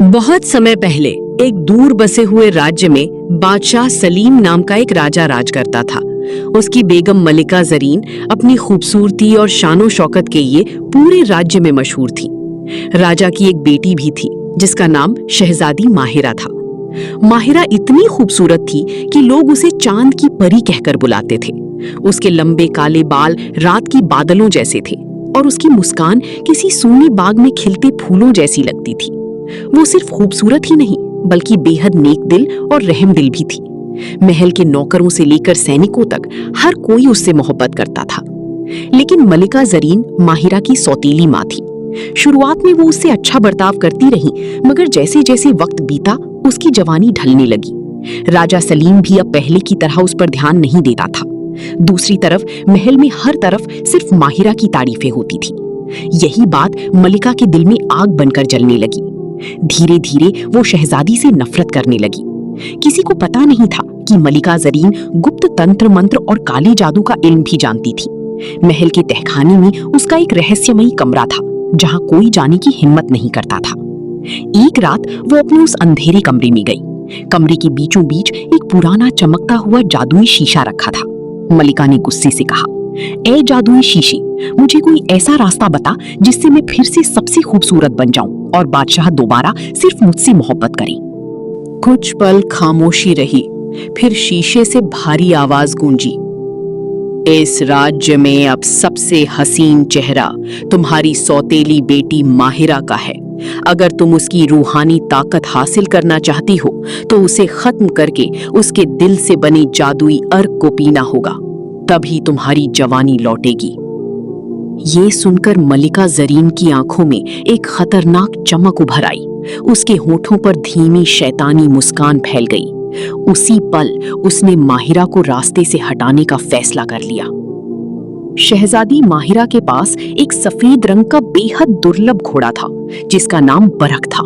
बहुत समय पहले एक दूर बसे हुए राज्य में बादशाह सलीम नाम का एक राजा राज करता था। उसकी बेगम मलिका जरीन अपनी खूबसूरती और शानो शौकत के लिए पूरे राज्य में मशहूर थी। राजा की एक बेटी भी थी जिसका नाम शहजादी माहिरा था। माहिरा इतनी खूबसूरत थी कि लोग उसे चांद की परी कहकर बुलाते थे। उसके लंबे काले बाल रात की बादलों जैसे थे और उसकी मुस्कान किसी सूनी बाग में खिलते फूलों जैसी लगती थी। वो सिर्फ खूबसूरत ही नहीं बल्कि बेहद नेक दिल और रहम दिल भी थी। महल के नौकरों से लेकर सैनिकों तक हर कोई उससे मोहब्बत करता था। लेकिन मलिका जरीन माहिरा की सौतेली माँ थी। शुरुआत में वो उससे अच्छा बर्ताव करती रही, मगर जैसे जैसे वक्त बीता उसकी जवानी ढलने लगी। राजा सलीम भी अब पहले की तरह उस पर ध्यान नहीं देता था। दूसरी तरफ महल में हर तरफ सिर्फ माहिरा की तारीफें होती थी। यही बात मलिका के दिल में आग बनकर जलने लगी। धीरे धीरे वो शहजादी से नफरत करने लगी। किसी को पता नहीं था कि मलिका जरीन गुप्त तंत्र मंत्र और काले जादू का इल्म भी जानती थी। महल के तहखाने में उसका एक रहस्यमयी कमरा था जहां कोई जाने की हिम्मत नहीं करता था। एक रात वो अपने उस अंधेरे कमरे में गई। कमरे के बीचों बीच एक पुराना चमकता हुआ जादुई शीशा रखा था। मलिका ने गुस्से से कहा, ए जादुई शीशे, मुझे कोई ऐसा रास्ता बता जिससे मैं फिर से सबसे खूबसूरत बन जाऊं और बादशाह दोबारा सिर्फ मुझसे मोहब्बत करे। कुछ पल खामोशी रही, फिर शीशे से भारी आवाज गूंजी, इस राज्य में अब सबसे हसीन चेहरा तुम्हारी सौतेली बेटी माहिरा का है। अगर तुम उसकी रूहानी ताकत हासिल करना चाहती हो तो उसे खत्म करके उसके दिल से बने जादुई अर्क को पीना होगा, तभी तुम्हारी जवानी लौटेगी। ये सुनकर मलिका जरीन की आंखों में एक खतरनाक चमक उभर आई। उसके होठों पर धीमी शैतानी मुस्कान फैल गई। उसी पल उसने माहिरा को रास्ते से हटाने का फैसला कर लिया। शहजादी माहिरा के पास एक सफेद रंग का बेहद दुर्लभ घोड़ा था जिसका नाम बरक था।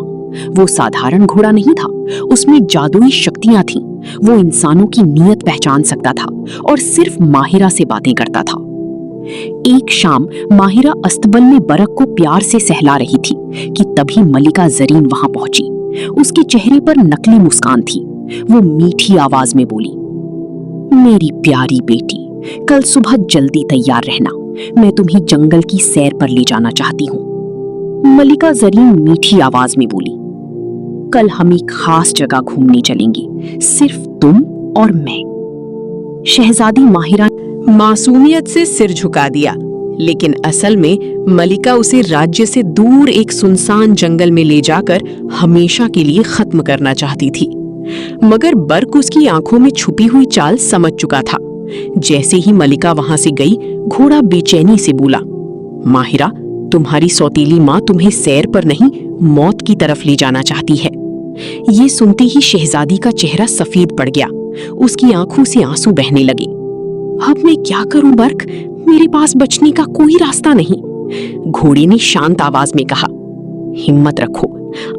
वो साधारण घोड़ा नहीं था, उसमें जादुई शक्तियां थीं। वो इंसानों की नीयत पहचान सकता था और सिर्फ माहिरा से बातें करता था। एक शाम माहिरा अस्तबल में बरक को प्यार से सहला रही थी कि तभी मलिका जरीन वहां पहुंची। उसके चेहरे पर नकली मुस्कान थी। वो मीठी आवाज में बोली, मेरी प्यारी बेटी, कल सुबह जल्दी तैयार रहना, मैं तुम्हें जंगल की सैर पर ले जाना चाहती हूँ। मलिका जरीन मीठी आवाज में बोली, कल हम एक खास जगह घूमने चलेंगे, सिर्फ तुम और मैं। शहजादी माहिरा मासूमियत से सिर झुका दिया, लेकिन असल में मलिका उसे राज्य से दूर एक सुनसान जंगल में ले जाकर हमेशा के लिए खत्म करना चाहती थी। मगर बर्क उसकी आंखों में छुपी हुई चाल समझ चुका था। जैसे ही मलिका वहां से गई, घोड़ा बेचैनी से बोला, माहिरा, तुम्हारी सौतेली माँ तुम्हें सैर पर नहीं मौत की तरफ ले जाना चाहती है। ये सुनते ही शहजादी का चेहरा सफेद पड़ गया। उसकी आंखों से आंसू बहने लगे। अब मैं क्या करूं बर्क, मेरे पास बचने का कोई रास्ता नहीं। घोड़े ने शांत आवाज में कहा, हिम्मत रखो,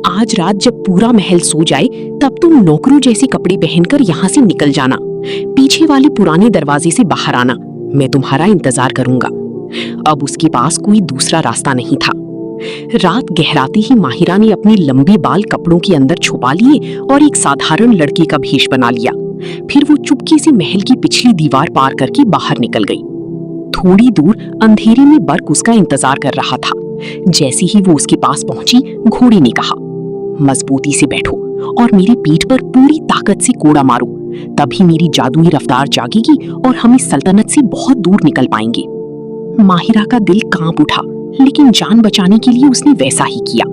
आज रात जब पूरा महल सो जाए तब तुम नौकरों जैसे कपड़े पहनकर यहाँ से निकल जाना। पीछे वाले पुराने दरवाजे से बाहर आना, मैं तुम्हारा इंतजार करूंगा। अब उसके पास कोई दूसरा रास्ता नहीं था। रात गहराते ही माहिरा ने अपने लंबे बाल कपड़ों के अंदर छुपा लिए और एक साधारण लड़के का भेष बना लिया। फिर वो चुपके से महल की पिछली दीवार पार करके बाहर निकल गई। थोड़ी दूर अंधेरे में बर्क उसका इंतजार कर रहा था। जैसे ही वो उसके पास पहुंची, घोड़े ने कहा, मजबूती से बैठो और मेरी पीठ पर पूरी ताकत से कोड़ा मारो, तभी मेरी जादुई रफ्तार जागेगी और हम इस सल्तनत से बहुत दूर निकल पाएंगे। माहिरा का दिल कांप उठा, लेकिन जान बचाने के लिए उसने वैसा ही किया।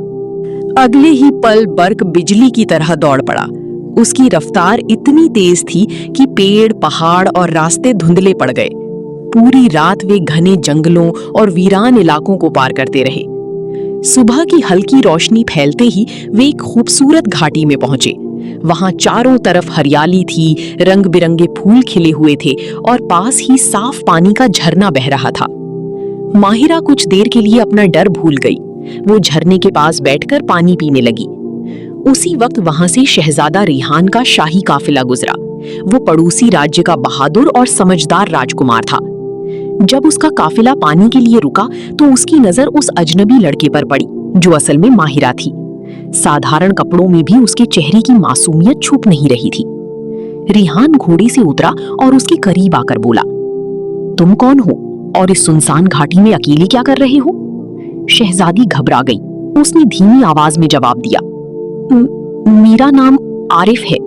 अगले ही पल बर्क बिजली की तरह दौड़ पड़ा। उसकी रफ्तार इतनी तेज थी कि पेड़, पहाड़ और रास्ते धुंधले पड़ गए। पूरी रात वे घने जंगलों और वीरान इलाकों को पार करते रहे। सुबह की हल्की रोशनी फैलते ही वे एक खूबसूरत घाटी में पहुंचे। वहां चारों तरफ हरियाली थी, रंग बिरंगे फूल खिले हुए थे और पास ही साफ पानी का झरना बह रहा था। माहिरा कुछ देर के लिए अपना डर भूल गई। वो झरने के पास बैठकर पानी पीने लगी। उसी वक्त वहां से शहजादा रेहान का शाही काफिला गुजरा। वो पड़ोसी राज्य का बहादुर और समझदार राजकुमार था। जब उसका काफिला पानी के लिए रुका तो उसकी नजर उस अजनबी लड़के पर पड़ी जो असल में माहिरा थी। साधारण कपड़ों में भी उसके चेहरे की मासूमियत छुप नहीं रही थी। रेहान घोड़े से उतरा और उसके करीब आकर बोला, तुम कौन हो और इस सुनसान घाटी में अकेले क्या कर रहे हो? शहजादी घबरा गई। उसने धीमी आवाज में जवाब दिया, मेरा नाम आरिफ है।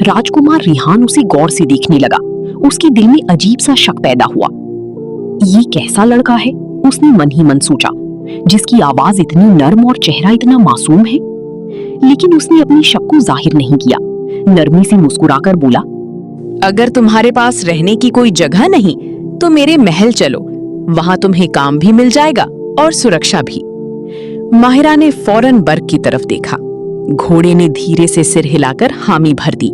राजकुमार रेहान उसे गौर से देखने लगा। उसके दिल में अजीब सा शक पैदा हुआ। ये कैसा लड़का है, उसने मन ही मन सोचा, जिसकी आवाज इतनी नर्म और चेहरा इतना मासूम है। लेकिन उसने अपनी शक को जाहिर नहीं किया। नरमी से मुस्कुराकर बोला, अगर तुम्हारे पास रहने की कोई जगह नहीं तो मेरे महल चलो, वहां तुम्हें काम भी मिल जाएगा और सुरक्षा भी। माहिरा ने फौरन बर्ग की तरफ देखा। घोड़े ने धीरे से सिर हिलाकर हामी भर दी।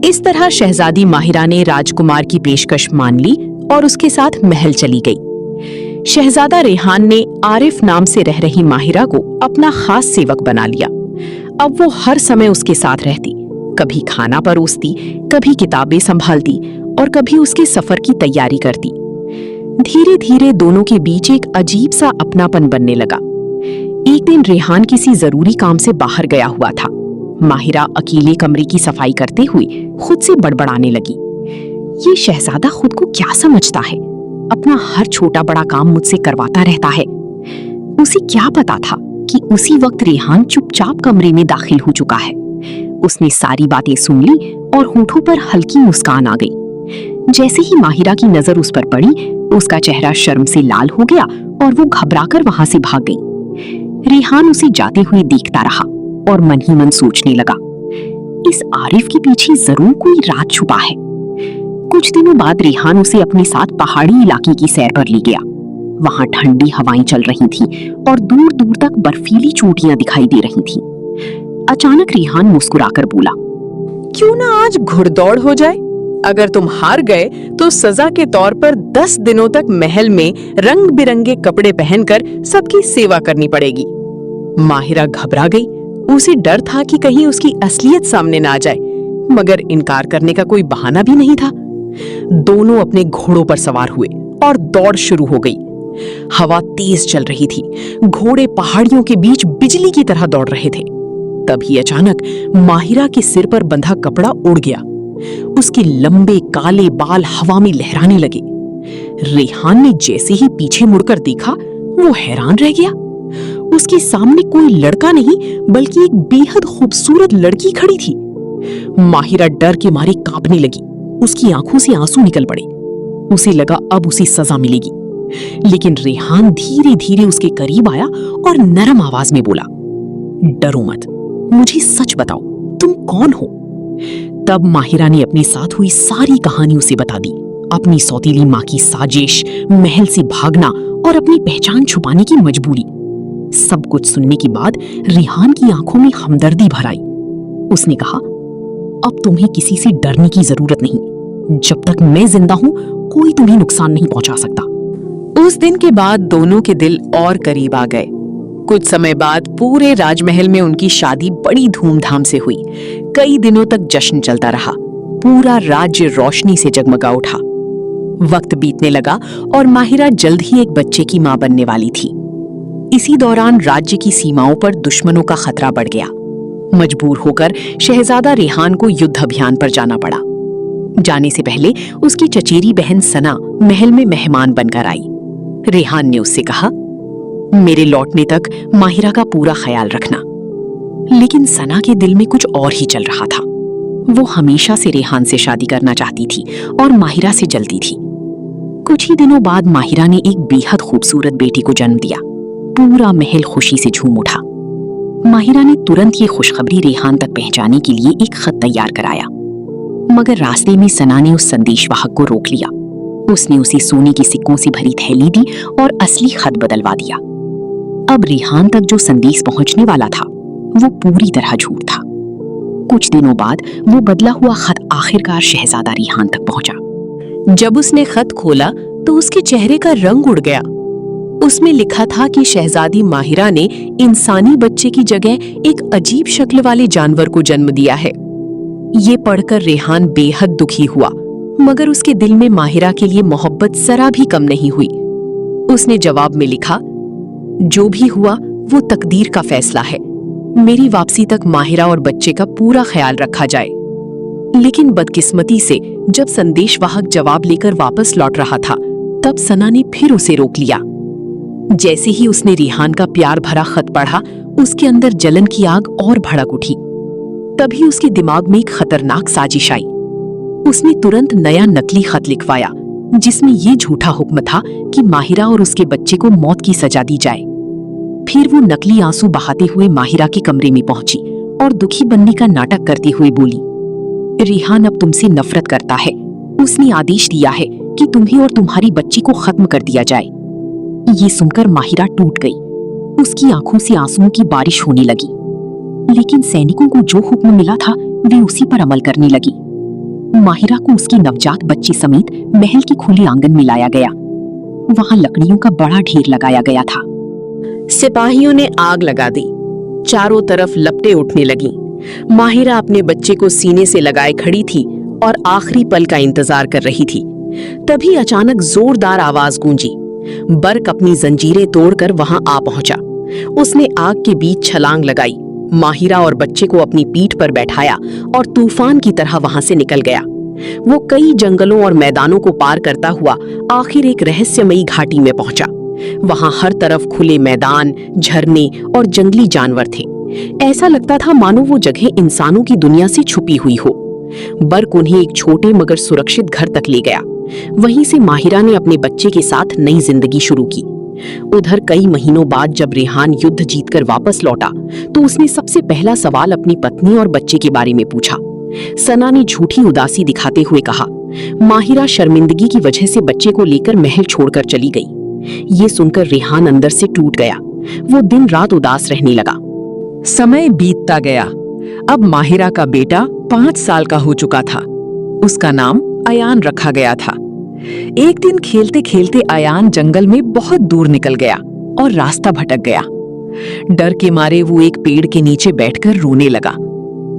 इस तरह शहजादी माहिरा ने राजकुमार की पेशकश मान ली और उसके साथ महल चली गई। शहजादा रेहान ने आरिफ नाम से रह रही माहिरा को अपना खास सेवक बना लिया। अब वो हर समय उसके साथ रहती, कभी खाना परोसती, कभी किताबें संभालती और कभी उसके सफर की तैयारी करती। धीरे धीरे दोनों के बीच एक अजीब सा अपनापन बनने लगा। एक दिन रेहान किसी जरूरी काम से बाहर गया हुआ था। माहिरा अकेले कमरे की सफाई करते हुए खुद से बड़बड़ाने लगी, ये शहजादा खुद को क्या समझता है, अपना हर छोटा बड़ा काम मुझसे करवाता रहता है। उसे क्या पता था कि उसी वक्त रेहान चुपचाप कमरे में दाखिल हो चुका है। उसने सारी बातें सुन ली और होठों पर हल्की मुस्कान आ गई। जैसे ही माहिरा की नजर उस पर पड़ी, उसका चेहरा शर्म से लाल हो गया और वो घबराकर वहां से भाग गई। रेहान उसे जाते हुए देखता रहा और मन ही मन सोचने लगा, इस आरिफ के पीछे जरूर कोई राज छुपा है। कुछ दिनों बाद रेहान उसे अपने साथ पहाड़ी इलाके की सैर पर ले गया। वहां ठंडी हवाएं चल रही थी और दूर दूर तक बर्फीली चोटियां दिखाई दे रही थी। अचानक रेहान मुस्कुराकर बोला, क्यों ना आज घुड़दौड़ हो जाए? अगर तुम हार गए तो सजा के तौर पर 10 दिनों तक महल में रंग बिरंगे कपड़े पहनकर सबकी सेवा करनी पड़ेगी। माहिरा घबरा गई। उसे डर था कि कहीं उसकी असलियत सामने ना आ जाए, मगर इनकार करने का कोई बहाना भी नहीं था। दोनों अपने घोड़ों पर सवार हुए और दौड़ शुरू हो गई। हवा तेज चल रही थी। घोड़े पहाड़ियों के बीच बिजली की तरह दौड़ रहे थे। तभी अचानक माहिरा के सिर पर बंधा कपड़ा उड़ गया। उसके लंबे काले बाल हवा में लहराने लगे। रेहान ने जैसे ही पीछे मुड़कर देखा, वो हैरान रह गया। उसके सामने कोई लड़का नहीं बल्कि एक बेहद खूबसूरत लड़की खड़ी थी। माहिरा डर के मारे कांपने लगी। उसकी आंखों से आंसू निकल पड़े। उसे लगा अब उसे सजा मिलेगी, लेकिन रेहान धीरे धीरे उसके करीब आया और नरम आवाज में बोला, डरो मत, मुझे सच बताओ, तुम कौन हो? तब माहिरा ने अपने साथ हुई सारी कहानी उसे बता दी। अपनी सौतेली माँ की साजिश, महल से भागना और अपनी पहचान छुपाने की मजबूरी। सब कुछ सुनने के बाद रेहान की आंखों में हमदर्दी भर आई। उसने कहा, अब तुम्हें किसी से डरने की जरूरत नहीं। जब तक मैं जिंदा हूं, कोई तुम्हें नुकसान नहीं पहुंचा सकता। उस दिन के बाद दोनों के दिल और करीब आ गए। कुछ समय बाद पूरे राजमहल में उनकी शादी बड़ी धूमधाम से हुई। कई दिनों तक जश्न चलता रहा। पूरा राज्य रोशनी से जगमगा उठा। वक्त बीतने लगा और माहिरा जल्द ही एक बच्चे की मां बनने वाली थी। इसी दौरान राज्य की सीमाओं पर दुश्मनों का खतरा बढ़ गया। मजबूर होकर शहजादा रेहान को युद्ध अभियान पर जाना पड़ा। जाने से पहले उसकी चचेरी बहन सना महल में मेहमान बनकर आई। रेहान ने उससे कहा, मेरे लौटने तक माहिरा का पूरा ख्याल रखना। लेकिन सना के दिल में कुछ और ही चल रहा था। वो हमेशा से रेहान से शादी करना चाहती थी और माहिरा से जलती थी। कुछ ही दिनों बाद माहिरा ने एक बेहद खूबसूरत बेटी को जन्म दिया। पूरा महल खुशी से झूम उठा। माहिरा ने तुरंत ये खुशखबरी रेहान तक पहुंचाने के लिए एक खत तैयार कराया, मगर रास्ते में सना ने उस संदेशवाहक को रोक लिया। उसने उसे सोने के सिक्कों से भरी थैली दी और असली खत बदलवा दिया। अब रेहान तक जो संदेश पहुंचने वाला था वो पूरी तरह झूठ था। कुछ दिनों बाद वो बदला हुआ खत आखिरकार शहजादा रेहान तक पहुंचा। जब उसने खत खोला तो उसके चेहरे का रंग उड़ गया। उसमें लिखा था कि शहजादी माहिरा ने इंसानी बच्चे की जगह एक अजीब शक्ल वाले जानवर को जन्म दिया है। ये पढ़कर रेहान बेहद दुखी हुआ, मगर उसके दिल में माहिरा के लिए मोहब्बत जरा भी कम नहीं हुई। उसने जवाब में लिखा, जो भी हुआ वो तकदीर का फैसला है। मेरी वापसी तक माहिरा और बच्चे का पूरा ख्याल रखा जाए। लेकिन बदकिस्मती से जब संदेशवाहक जवाब लेकर वापस लौट रहा था, तब सना ने फिर उसे रोक लिया। जैसे ही उसने रिहान का प्यार भरा खत पढ़ा, उसके अंदर जलन की आग और भड़क उठी। तभी उसके दिमाग में एक खतरनाक साजिश आई। उसने तुरंत नया नकली खत लिखवाया, जिसमें ये झूठा हुक्म था कि माहिरा और उसके बच्चे को मौत की सजा दी जाए। फिर वो नकली आंसू बहाते हुए माहिरा के कमरे में पहुंची और दुखी बनने का नाटक करते हुए बोली, रिहान अब तुमसे नफरत करता है। उसने आदेश दिया है कि तुम्हें और तुम्हारी बच्ची को खत्म कर दिया जाए। ये सुनकर माहिरा टूट गई। उसकी आंखों से आंसुओं की बारिश होने लगी। लेकिन सैनिकों को जो हुक्म मिला था, वे उसी पर अमल करने लगी। माहिरा को उसकी नवजात बच्ची समेत महल के खुले आंगन में लाया गया। वहां लकड़ियों का बड़ा ढेर लगाया गया था। सिपाहियों ने आग लगा दी। चारों तरफ लपटें उठने लगीं। माहिरा अपने बच्चे को सीने से लगाए खड़ी थी और आखिरी पल का इंतजार कर रही थी। तभी अचानक जोरदार आवाज गूंजी। बर्क अपनी जंजीरें तोड़कर वहां आ पहुंचा। उसने आग के बीच छलांग लगाई, माहिरा और बच्चे को अपनी पीठ पर बैठाया और तूफान की तरह वहां से निकल गया। वो कई जंगलों और मैदानों को पार करता हुआ आखिर एक रहस्यमयी घाटी में पहुंचा। वहां हर तरफ खुले मैदान, झरने और जंगली जानवर थे। ऐसा लगता था मानो वो जगह इंसानों की दुनिया से छुपी हुई हो। बर्क उन्हें एक छोटे मगर सुरक्षित घर तक ले गया। वहीं से माहिरा ने अपने बच्चे के साथ नई जिंदगी शुरू की। उधर कई महीनों बाद जब रेहान युद्ध जीतकर वापस लौटा, तो उसने सबसे पहला सवाल अपनी पत्नी और बच्चे के बारे में पूछा। सना ने झूठी उदासी दिखाते हुए कहा, माहिरा शर्मिंदगी की वजह से बच्चे को लेकर महल छोड़कर चली गई। ये सुनकर रेहान अंदर से टूट गया। वो दिन रात उदास रहने लगा। समय बीतता गया। अब माहिरा का बेटा 5 साल का हो चुका था। उसका नाम अयान रखा गया था। एक दिन खेलते खेलते अयान जंगल में बहुत दूर निकल गया और रास्ता भटक गया। डर के मारे वो एक पेड़ के नीचे बैठकर रोने लगा।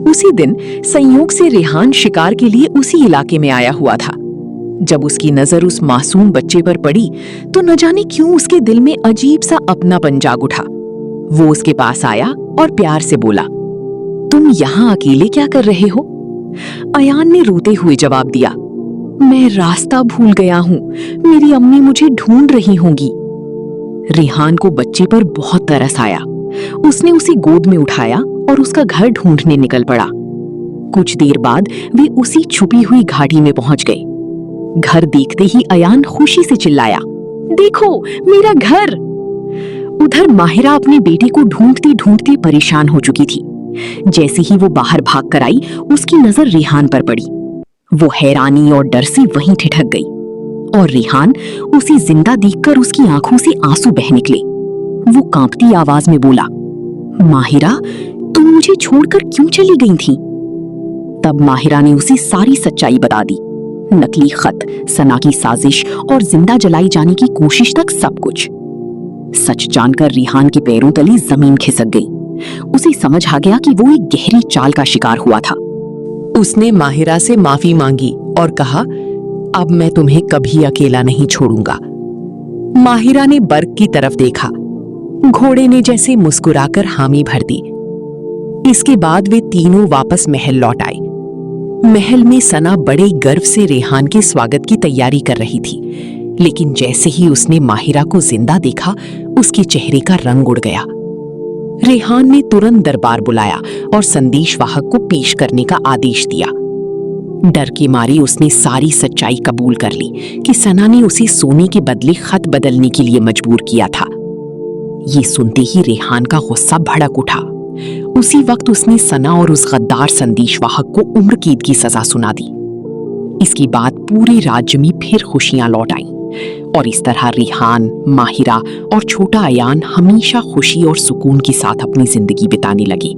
उसी दिन संयोग से रेहान शिकार के लिए उसी इलाके में आया हुआ था। जब उसकी नजर उस मासूम बच्चे पर पड़ी, तो न जाने क्यों उसके दिल में अजीब सा अपनापन जाग उठा। वो उसके पास आया और प्यार से बोला, तुम यहाँ अकेले क्या कर रहे हो? अयान ने रोते हुए जवाब दिया, मैं रास्ता भूल गया हूँ। मेरी अम्मी मुझे ढूंढ रही होंगी। रेहान को बच्चे पर बहुत तरस आया। उसने उसे गोद में उठाया और उसका घर ढूंढने निकल पड़ा। कुछ देर बाद वे उसी छुपी हुई घाटी में पहुंच गए। घर देखते ही अयान खुशी से चिल्लाया, देखो मेरा घर। उधर माहिरा अपने बेटे को ढूंढती ढूंढती परेशान हो चुकी थी। जैसे ही वो बाहर भाग कर आई, उसकी नजर रेहान पर पड़ी। वो हैरानी और डर से वहीं ठिठक गई और रेहान उसे जिंदा देखकर उसकी आंखों से आंसू बह निकले। वो कांपती आवाज में बोला, माहिरा, तुम मुझे छोड़कर क्यों चली गई थी? तब माहिरा ने उसे सारी सच्चाई बता दी। नकली खत, सना की साजिश और जिंदा जलाई जाने की कोशिश तक सब कुछ। सच जानकर रेहान के पैरों तले जमीन खिसक गई। उसे समझ आ गया कि वो एक गहरी चाल का शिकार हुआ था। उसने माहिरा से माफी मांगी और कहा, अब मैं तुम्हें कभी अकेला नहीं छोड़ूंगा। माहिरा ने बर्क की तरफ देखा। घोड़े ने जैसे मुस्कुराकर हामी भर दी। इसके बाद वे तीनों वापस महल लौट आए। महल में सना बड़े गर्व से रेहान के स्वागत की तैयारी कर रही थी, लेकिन जैसे ही उसने माहिरा को जिंदा देखा, उसके चेहरे का रंग उड़ गया। रेहान ने तुरंत दरबार बुलाया और संदेशवाहक को पेश करने का आदेश दिया। डर के मारे उसने सारी सच्चाई कबूल कर ली कि सना ने उसे सोने के बदले खत बदलने के लिए मजबूर किया था। ये सुनते ही रेहान का गुस्सा भड़क उठा। उसी वक्त उसने सना और उस गद्दार संदेशवाहक को उम्र कैद की सजा सुना दी। इसके बाद पूरे राज्य में फिर खुशियां लौट आईं और इस तरह रेहान, माहिरा और छोटा अयान हमेशा खुशी और सुकून के साथ अपनी जिंदगी बिताने लगे।